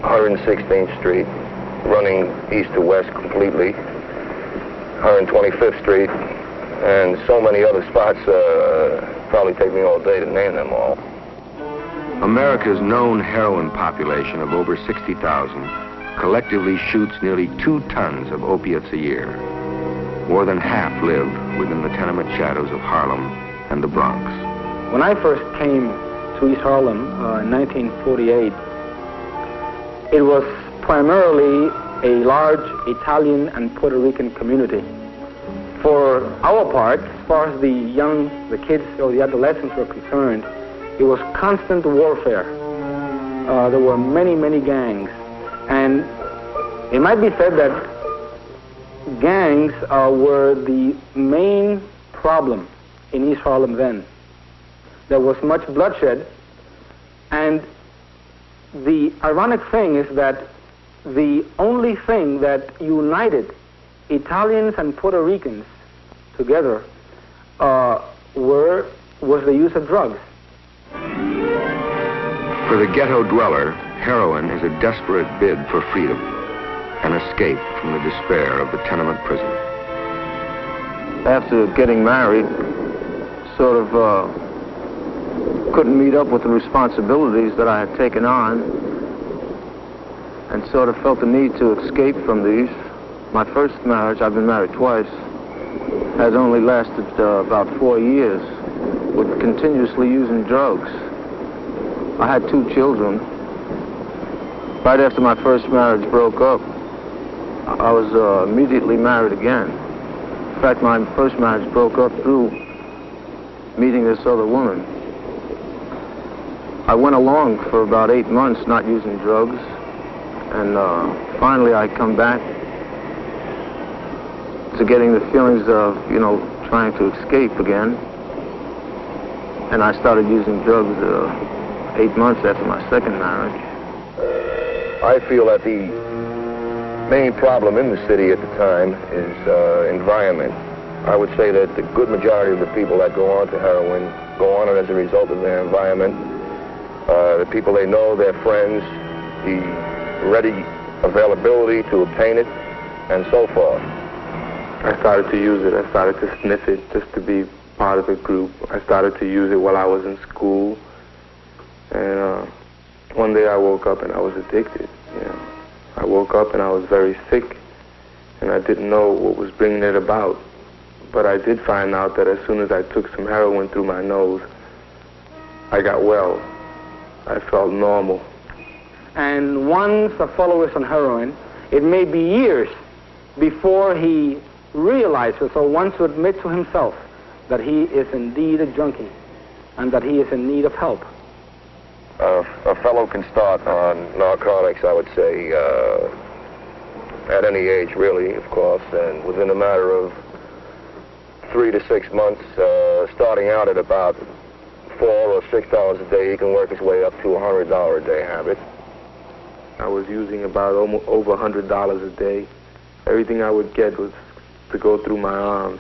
116th Street, running east to west completely, 125th Street, and so many other spots. Probably take me all day to name them all. America's known heroin population of over 60,000 collectively shoots nearly 2 tons of opiates a year. More than half live within the tenement shadows of Harlem and the Bronx. When I first came to East Harlem in 1948, it was primarily a large Italian and Puerto Rican community. For our part, as far as the kids or the adolescents were concerned, it was constant warfare. There were many, many gangs. And it might be said that gangs were the main problem in East Harlem then. There was much bloodshed. And the ironic thing is that the only thing that united Italians and Puerto Ricans together was the use of drugs. For the ghetto dweller, heroin is a desperate bid for freedom, an escape from the despair of the tenement prison. After getting married, sort of couldn't meet up with the responsibilities that I had taken on, and sort of felt the need to escape from these. My first marriage, I've been married twice, has only lasted about 4 years, with continuously using drugs. I had 2 children. Right after my first marriage broke up, I was immediately married again. In fact, my first marriage broke up through meeting this other woman. I went along for about 8 months not using drugs, and finally I come back to getting the feelings of, trying to escape again. And I started using drugs 8 months after my second marriage. I feel that the main problem in the city at the time is environment. I would say that the good majority of the people that go on to heroin go on it as a result of their environment. The people they know, their friends, the ready availability to obtain it, and so forth. I started to use it. I started to sniff it just to be part of a group. I started to use it while I was in school. And one day I woke up and I was addicted. I woke up and I was very sick, and I didn't know what was bringing it about. But I did find out that as soon as I took some heroin through my nose, I got well. I felt normal. And once a fellow is on heroin, it may be years before he realizes or wants to admit to himself that he is indeed a junkie and that he is in need of help. A fellow can start on narcotics, I would say, at any age, really, of course, and within a matter of 3 to 6 months, starting out at about $4 or $6 a day, he can work his way up to a $100 a day habit. I was using about over $100 a day. Everything I would get was to go through my arms.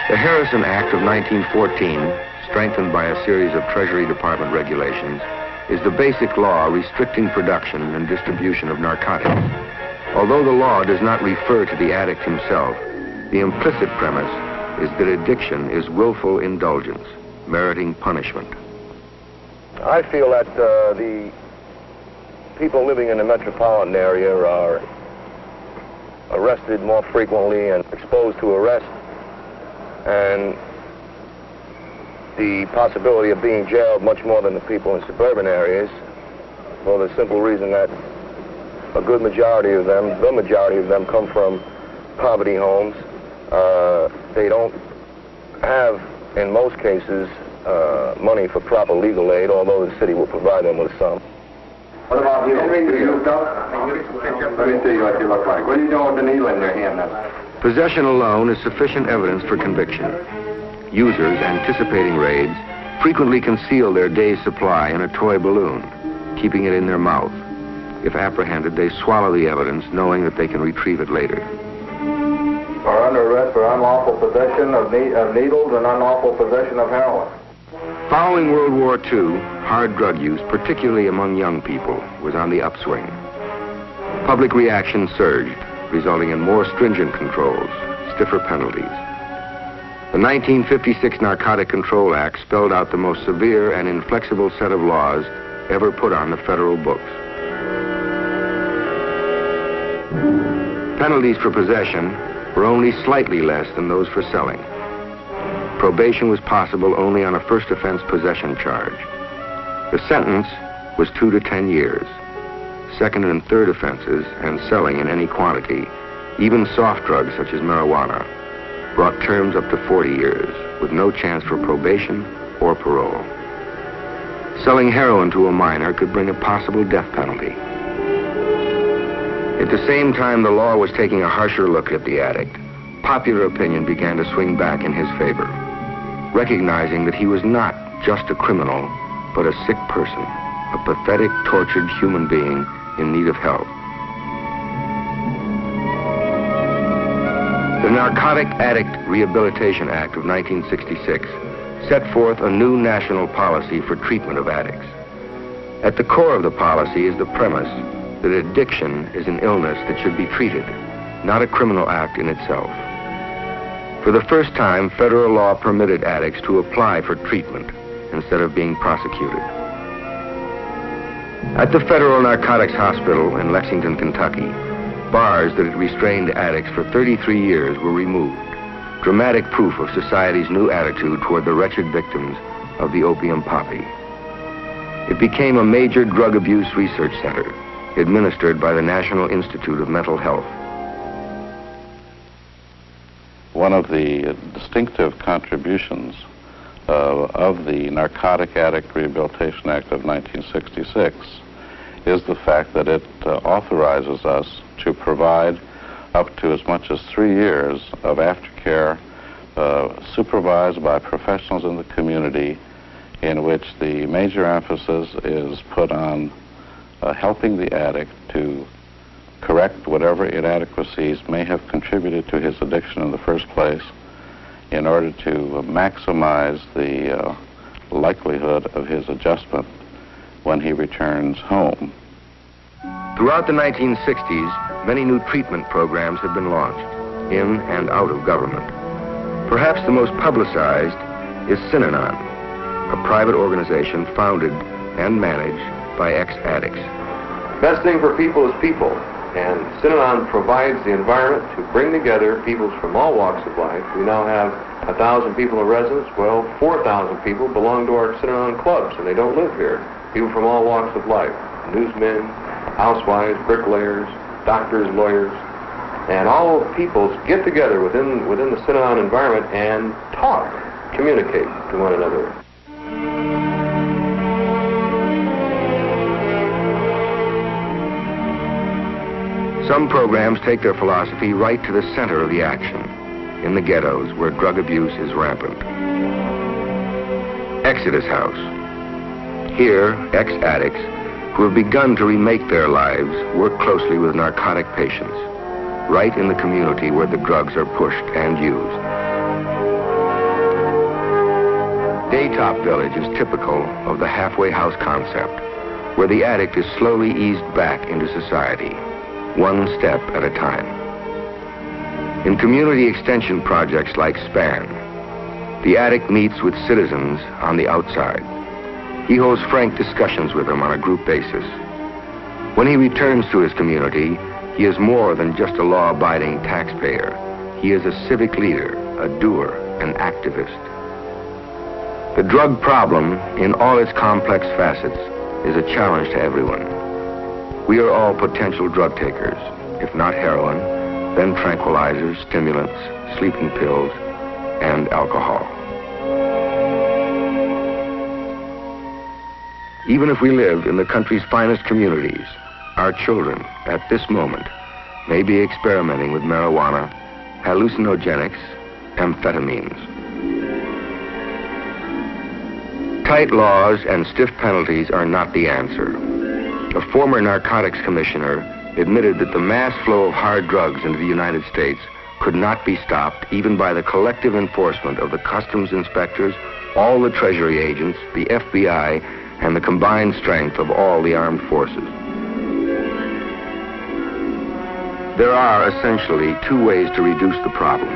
The Harrison Act of 1914, strengthened by a series of Treasury Department regulations, is the basic law restricting production and distribution of narcotics. Although the law does not refer to the addict himself, the implicit premise is that addiction is willful indulgence, meriting punishment. I feel that the people living in the metropolitan area are arrested more frequently and exposed to arrest, and the possibility of being jailed much more than the people in suburban areas, for the simple reason that a good majority of them, the majority of them, come from poverty homes. They don't have, in most cases, money for proper legal aid, although the city will provide them with some. What about you? Let me see what you look like. What are you doing with the needle in your hand now? Possession alone is sufficient evidence for conviction. Users, anticipating raids, frequently conceal their day's supply in a toy balloon, keeping it in their mouth. If apprehended, they swallow the evidence, knowing that they can retrieve it later. Are under arrest for unlawful possession of needles and unlawful possession of heroin. Following World War II, hard drug use, particularly among young people, was on the upswing. Public reaction surged, resulting in more stringent controls, stiffer penalties. The 1956 Narcotic Control Act spelled out the most severe and inflexible set of laws ever put on the federal books. Penalties for possession were only slightly less than those for selling. Probation was possible only on a first offense possession charge. The sentence was 2 to 10 years. Second and third offenses and selling in any quantity, even soft drugs such as marijuana, brought terms up to 40 years with no chance for probation or parole. Selling heroin to a minor could bring a possible death penalty. At the same time the law was taking a harsher look at the addict, popular opinion began to swing back in his favor, recognizing that he was not just a criminal, but a sick person, a pathetic, tortured human being in need of help. The Narcotic Addict Rehabilitation Act of 1966 set forth a new national policy for treatment of addicts. At the core of the policy is the premise that addiction is an illness that should be treated, not a criminal act in itself. For the first time, federal law permitted addicts to apply for treatment instead of being prosecuted. At the Federal Narcotics Hospital in Lexington, Kentucky, bars that had restrained addicts for 33 years were removed, dramatic proof of society's new attitude toward the wretched victims of the opium poppy. It became a major drug abuse research center, administered by the National Institute of Mental Health. One of the distinctive contributions of the Narcotic Addict Rehabilitation Act of 1966 is the fact that it authorizes us to provide up to as much as 3 years of aftercare supervised by professionals in the community, in which the major emphasis is put on helping the addict to correct whatever inadequacies may have contributed to his addiction in the first place, in order to maximize the likelihood of his adjustment when he returns home. Throughout the 1960s, many new treatment programs have been launched, in and out of government. Perhaps the most publicized is Synanon, a private organization founded and managed by ex-addicts. Best thing for people is people, and Synanon provides the environment to bring together people from all walks of life. We now have 1,000 people in residence. Well, 4,000 people belong to our Synanon clubs, and they don't live here. People from all walks of life, newsmen, housewives, bricklayers, doctors, lawyers, and all peoples get together within the Synanon environment and talk, communicate to one another. Some programs take their philosophy right to the center of the action, in the ghettos where drug abuse is rampant. Exodus House. Here, ex-addicts who have begun to remake their lives work closely with narcotic patients, right in the community where the drugs are pushed and used. Daytop Village is typical of the halfway house concept, where the addict is slowly eased back into society, one step at a time. In community extension projects like SPAN, the addict meets with citizens on the outside. He holds frank discussions with them on a group basis. When he returns to his community, he is more than just a law-abiding taxpayer. He is a civic leader, a doer, an activist. The drug problem, in all its complex facets, is a challenge to everyone. We are all potential drug takers, if not heroin, then tranquilizers, stimulants, sleeping pills, and alcohol. Even if we live in the country's finest communities, our children, at this moment, may be experimenting with marijuana, hallucinogenics, amphetamines. Tight laws and stiff penalties are not the answer. A former narcotics commissioner admitted that the mass flow of hard drugs into the United States could not be stopped even by the collective enforcement of the customs inspectors all the Treasury agents, the FBI, and the combined strength of all the armed forces. There are essentially two ways to reduce the problem.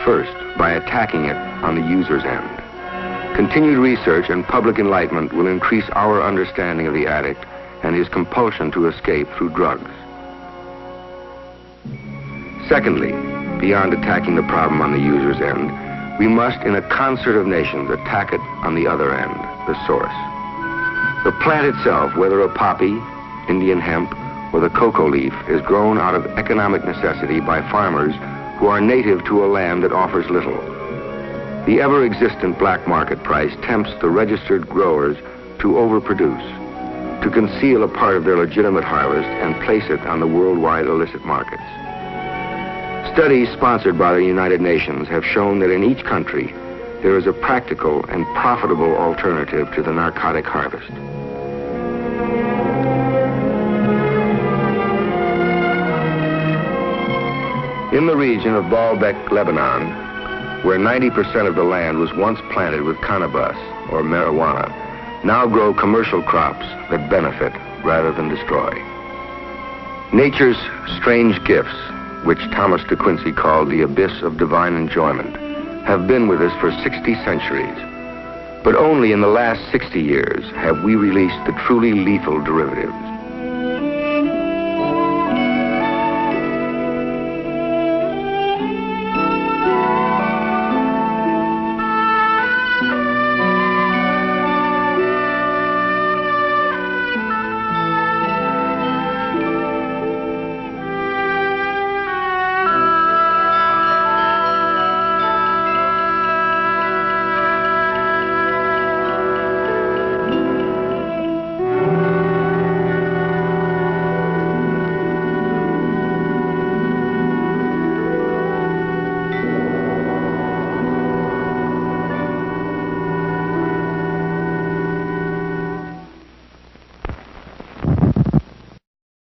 First, by attacking it on the user's end. Continued research and public enlightenment will increase our understanding of the addict and his compulsion to escape through drugs. Secondly, beyond attacking the problem on the user's end, we must, in a concert of nations, attack it on the other end, the source. The plant itself, whether a poppy, Indian hemp, or the cocoa leaf, is grown out of economic necessity by farmers who are native to a land that offers little. The ever-existent black market price tempts the registered growers to overproduce, to conceal a part of their legitimate harvest and place it on the worldwide illicit markets. Studies sponsored by the United Nations have shown that in each country there is a practical and profitable alternative to the narcotic harvest. In the region of Baalbek, Lebanon, where 90% of the land was once planted with cannabis or marijuana, now grow commercial crops that benefit rather than destroy. Nature's strange gifts, which Thomas de Quincey called the abyss of divine enjoyment, have been with us for 60 centuries. But only in the last 60 years have we released the truly lethal derivatives.